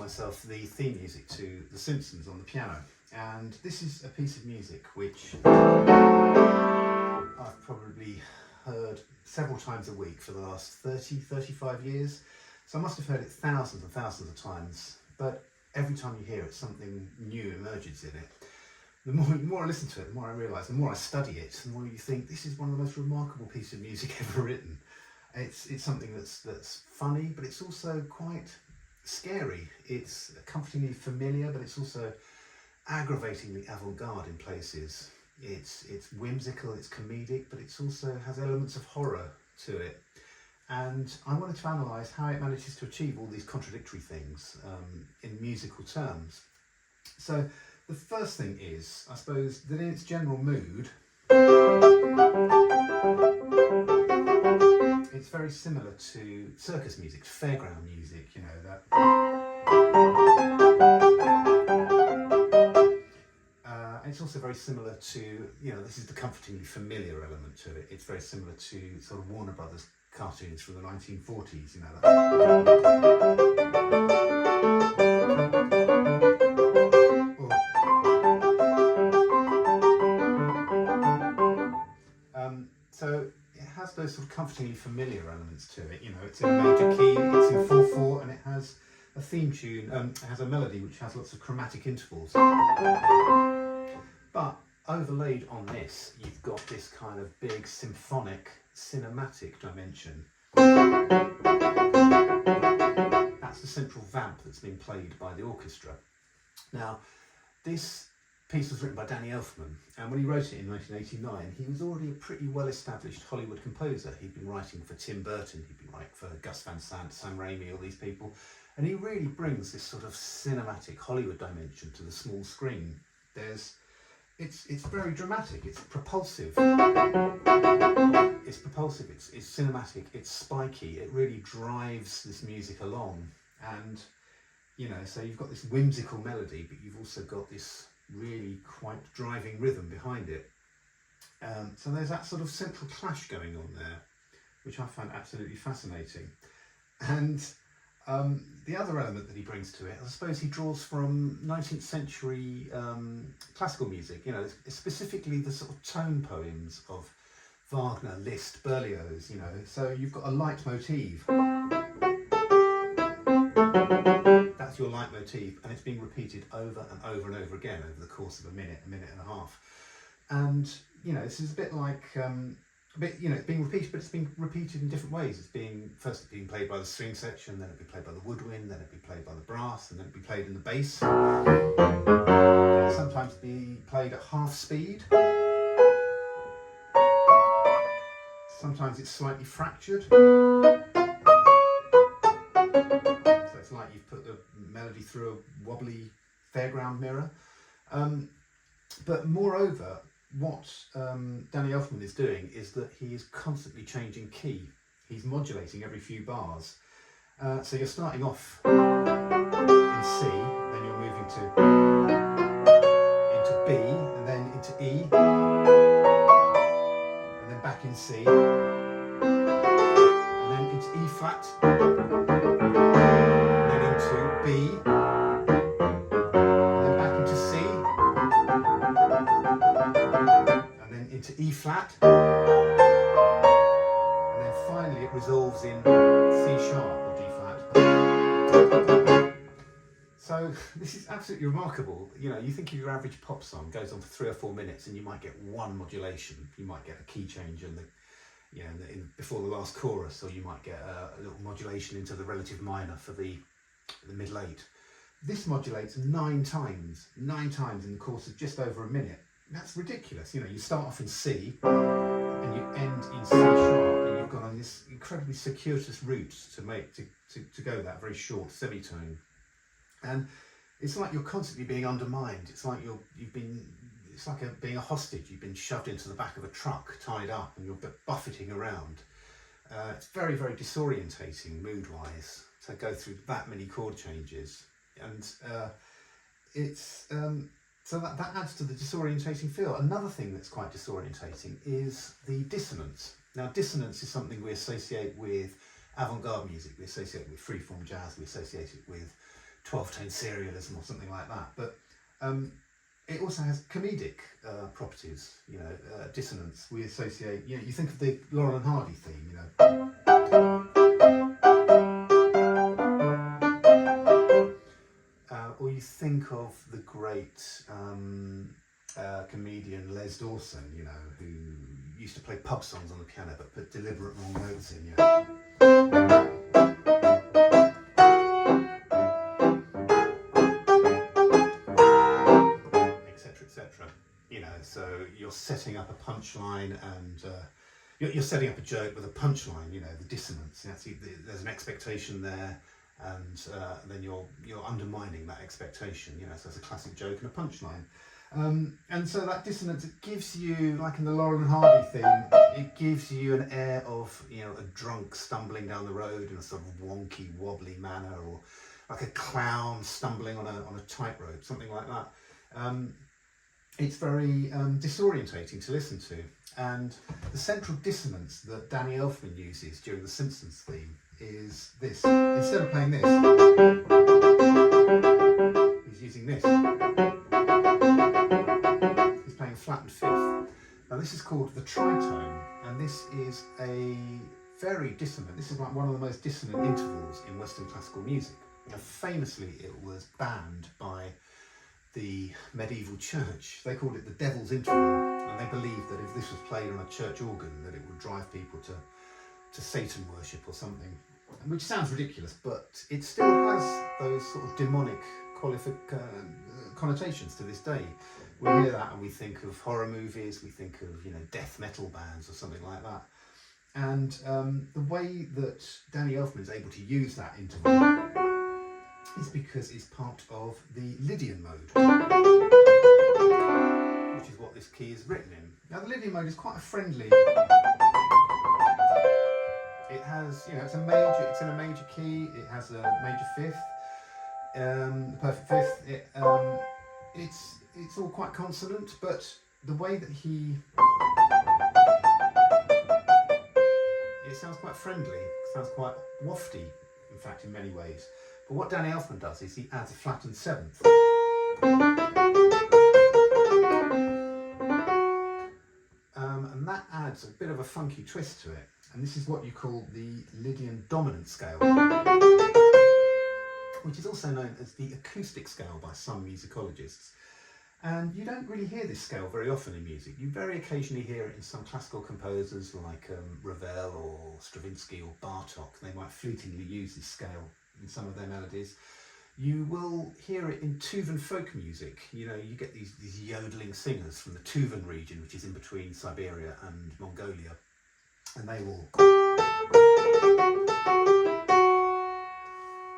myself the theme music to The Simpsons on the piano, and this is a piece of music which I've probably heard several times a week for the last 35 years, so I must have heard it thousands and thousands of times, but every time you hear it, something new emerges in it. The more I listen to it, the more I realise, the more I study it, the more you think this is one of the most remarkable pieces of music ever written. It's something that's funny, but it's also quite scary. It's comfortingly familiar, but it's also aggravatingly avant-garde in places. It's whimsical, it's comedic, but it also has elements of horror to it. And I wanted to analyse how it manages to achieve all these contradictory things in musical terms. So the first thing is, I suppose, that in its general mood, it's very similar to circus music, fairground music, you know, that. It's also very similar to, you know, this is the comfortingly familiar element to it. It's very similar to sort of Warner Brothers cartoons from the 1940s, you know. So it has those sort of comfortingly familiar elements to it. You know, it's in a major key, it's in 4/4, and it has a theme tune. It has a melody which has lots of chromatic intervals. But overlaid on this, you've got this kind of big symphonic, cinematic dimension. That's the central vamp that's been played by the orchestra. Now, this piece was written by Danny Elfman, and when he wrote it in 1989, he was already a pretty well-established Hollywood composer. He'd been writing for Tim Burton, he'd been writing for Gus Van Sant, Sam Raimi, all these people, and he really brings this sort of cinematic Hollywood dimension to the small screen. It's very dramatic, it's propulsive, it's cinematic, it's spiky, it really drives this music along, and you know, so you've got this whimsical melody, but you've also got this really quite driving rhythm behind it. So there's that sort of central clash going on there, which I find absolutely fascinating. And the other element that he brings to it, I suppose he draws from 19th century classical music, you know, specifically the sort of tone poems of Wagner, Liszt, Berlioz, you know. So you've got a leitmotif. That's your leitmotif, and it's being repeated over and over and over again over the course of a minute and a half. And, you know, this is a bit like, it's being repeated, but it's being repeated in different ways. It's being played by the string section, then it'll be played by the woodwind, then it'll be played by the brass, and then it'll be played in the bass. It'll sometimes be played at half speed. Sometimes it's slightly fractured. So it's like you've put the melody through a wobbly fairground mirror. But moreover, what Danny Elfman is doing is that he is constantly changing key. He's modulating every few bars. So you're starting off in C, then you're moving into B, and then into E, and then back in C, and then into E flat, and then into B, and then back into C, and then into E flat, and then finally it resolves in C sharp or D flat. So this is absolutely remarkable. You know, you think of your average pop song goes on for 3 or 4 minutes, and you might get one modulation. You might get a key change before the last chorus, or you might get a little modulation into the relative minor for the middle 8. This modulates 9 times in the course of just over a minute. That's ridiculous. You know, you start off in C and you end in C sharp, and you've gone on this incredibly circuitous route to go that very short semitone. And it's like you're constantly being undermined. It's like being a hostage. You've been shoved into the back of a truck, tied up, and you're buffeting around. It's very, very disorientating mood-wise to go through that many chord changes, and so that adds to the disorientating feel. Another thing that's quite disorientating is the dissonance. Now, dissonance is something we associate with avant-garde music. We associate it with freeform jazz. We associate it with 12-tone serialism or something like that. But it also has comedic properties, you know, dissonance. We associate, you know, you think of the Laurel and Hardy theme, you know. Or you think of the great comedian Les Dawson, you know, who used to play pub songs on the piano but put deliberate wrong notes in, you know. You know, so you're setting up a punchline and you're setting up a joke with a punchline. You know, the dissonance. There's an expectation there, and then you're undermining that expectation. You know, so it's a classic joke and a punchline. And so that dissonance, it gives you, like in the Laurel and Hardy theme, it gives you an air of, you know, a drunk stumbling down the road in a sort of wonky, wobbly manner, or like a clown stumbling on a tightrope, something like that. It's very disorientating to listen to, and the central dissonance that Danny Elfman uses during the Simpsons theme is this. Instead of playing this, he's using this. He's playing a flattened fifth. Now this is called the tritone, and this is a very dissonant. This is like one of the most dissonant intervals in Western classical music. Now, famously, it was banned by the medieval church. They called it the devil's interval, and they believed that if this was played on a church organ, that it would drive people to Satan worship or something, which sounds ridiculous, but it still has those sort of demonic connotations to this day. We hear that and we think of horror movies, we think of, you know, death metal bands or something like that. And the way that Danny Elfman is able to use that interval is because it's part of the Lydian mode, which is what this key is written in. Now the Lydian mode is quite a friendly. It has, you know, it's in a major key. It has a major fifth, the perfect fifth. It's all quite consonant, but the way that it sounds quite friendly. It sounds quite wafty, in fact, in many ways. But what Danny Elfman does is he adds a flattened seventh. And that adds a bit of a funky twist to it. And this is what you call the Lydian Dominant scale, which is also known as the acoustic scale by some musicologists. And you don't really hear this scale very often in music. You very occasionally hear it in some classical composers like Ravel or Stravinsky or Bartók. They might fleetingly use this scale in some of their melodies. You will hear it in Tuvan folk music. You know, you get these yodeling singers from the Tuvan region, which is in between Siberia and Mongolia, and they will.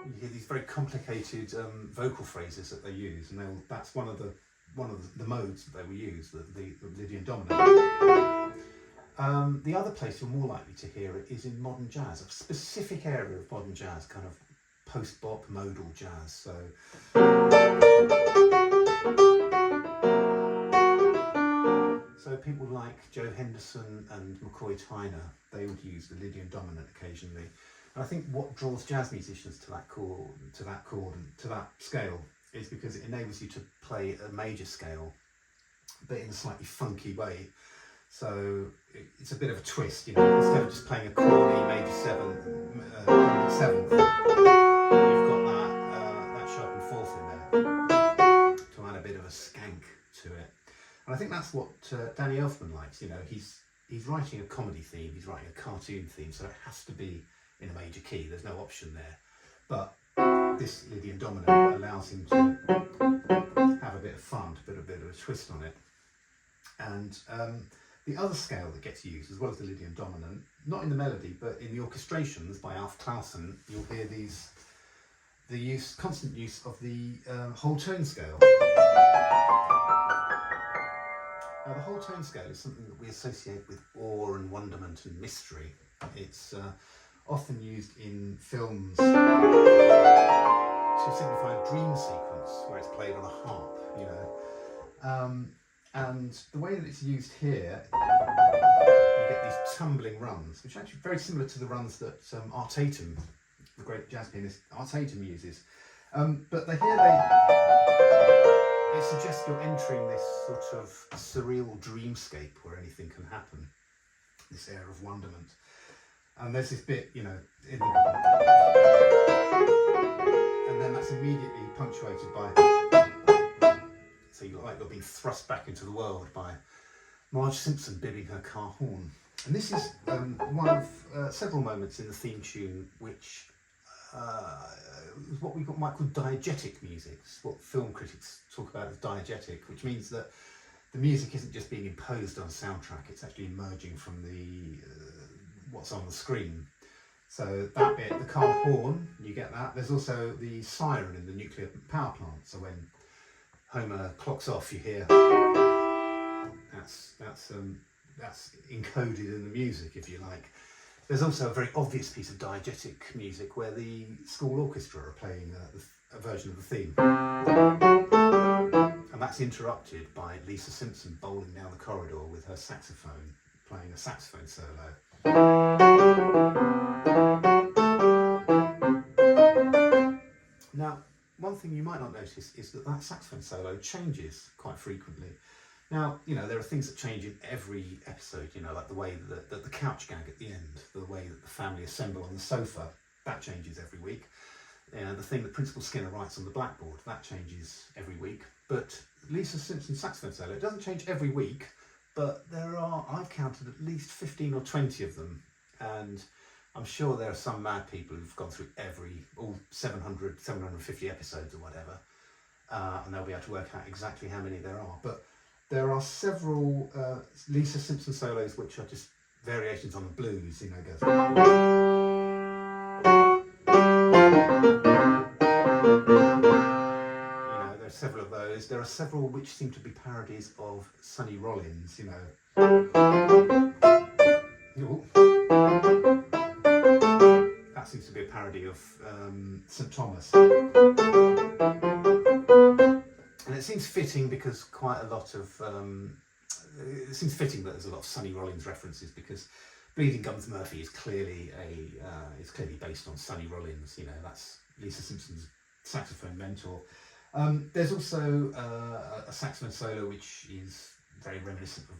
You hear these very complicated vocal phrases that they use, and that's one of the modes that they will use, the Lydian Dominant. The other place you're more likely to hear it is in modern jazz, a specific area of modern jazz, kind of post-bop modal jazz. So people like Joe Henderson and McCoy Tyner, they would use the Lydian Dominant occasionally. And I think what draws jazz musicians to that chord, and to that scale, is because it enables you to play a major scale, but in a slightly funky way. So it's a bit of a twist, you know. Instead of just playing a corny major seventh, you've got that sharpened fourth in there to add a bit of a skank to it. And I think that's what Danny Elfman likes. You know, he's writing a comedy theme, he's writing a cartoon theme, so it has to be in a major key. There's no option there. But this Lydian Dominant allows him to have a bit of fun, to put a bit of a twist on it. And the other scale that gets used, as well as the Lydian Dominant, not in the melody, but in the orchestrations by Alf Clausen, you'll hear constant use of the whole tone scale. Now, the whole tone scale is something that we associate with awe and wonderment and mystery. It's often used in films to signify a dream sequence where it's played on a harp, you know. And the way that it's used here, you get these tumbling runs, which are actually very similar to the runs that Tatum, the great jazz pianist Tatum, uses. But it suggests you're entering this sort of surreal dreamscape where anything can happen, this air of wonderment. And there's this bit, you know, and then that's immediately punctuated by, so you look like you're being thrust back into the world by Marge Simpson bibbing her car horn. And this is one of several moments in the theme tune which is what we might call diegetic music. It's what film critics talk about as diegetic, which means that the music isn't just being imposed on a soundtrack, it's actually emerging from the what's on the screen. So that bit, the car horn, you get that. There's also the siren in the nuclear power plant. So when Homer clocks off, you hear that's encoded in the music, if you like. There's also a very obvious piece of diegetic music where the school orchestra are playing a version of the theme. And that's interrupted by Lisa Simpson bowling down the corridor with her saxophone, playing a saxophone solo. Now, one thing you might not notice is that saxophone solo changes quite frequently. Now, you know, there are things that change in every episode, you know, like the way that the couch gag at the end, the way that the family assemble on the sofa, that changes every week. The thing that Principal Skinner writes on the blackboard, that changes every week. But Lisa Simpson's saxophone solo, it doesn't change every week, but I've counted at least 15 or 20 of them. And I'm sure there are some mad people who've gone through all 700, 750 episodes or whatever, and they'll be able to work out exactly how many there are. But there are several Lisa Simpson solos which are just variations on the blues, you know, it goes. You know, there's several of those. There are several which seem to be parodies of Sonny Rollins, you know. That seems to be a parody of St. Thomas. And it seems fitting because it seems fitting that there's a lot of Sonny Rollins references, because Bleeding Gums Murphy is clearly based on Sonny Rollins. You know, that's Lisa Simpson's saxophone mentor. There's also a saxophone solo which is very reminiscent of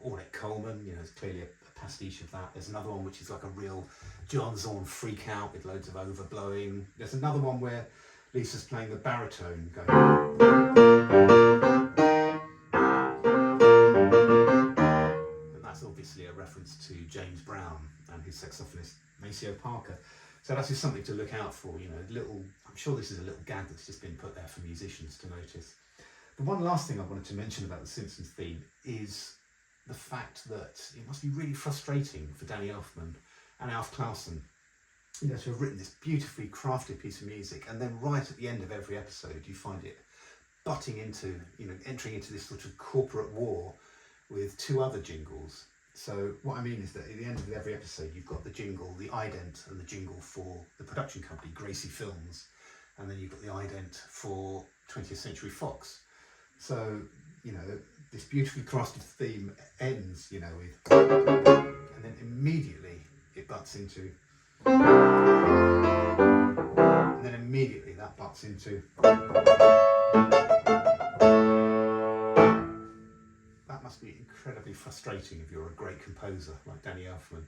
Ornette Coleman. You know, it's clearly a pastiche of that. There's another one which is like a real John Zorn freak out with loads of overblowing. There's another one where Lisa's playing the baritone going, and that's obviously a reference to James Brown and his saxophonist Maceo Parker. So that's just something to look out for, you know, I'm sure this is a little gag that's just been put there for musicians to notice. The one last thing I wanted to mention about the Simpsons theme is the fact that it must be really frustrating for Danny Elfman and Alf Clausen, you know, to have written this beautifully crafted piece of music, and then right at the end of every episode you find it butting into, you know, entering into this sort of corporate war with two other jingles. So what I mean is that at the end of every episode you've got the jingle, the ident, and the jingle for the production company Gracie Films, and then you've got the ident for 20th Century Fox. So, you know, this beautifully crafted theme ends, you know, with, and then immediately it butts into, and then immediately that butts into. That must be incredibly frustrating if you're a great composer like Danny Elfman.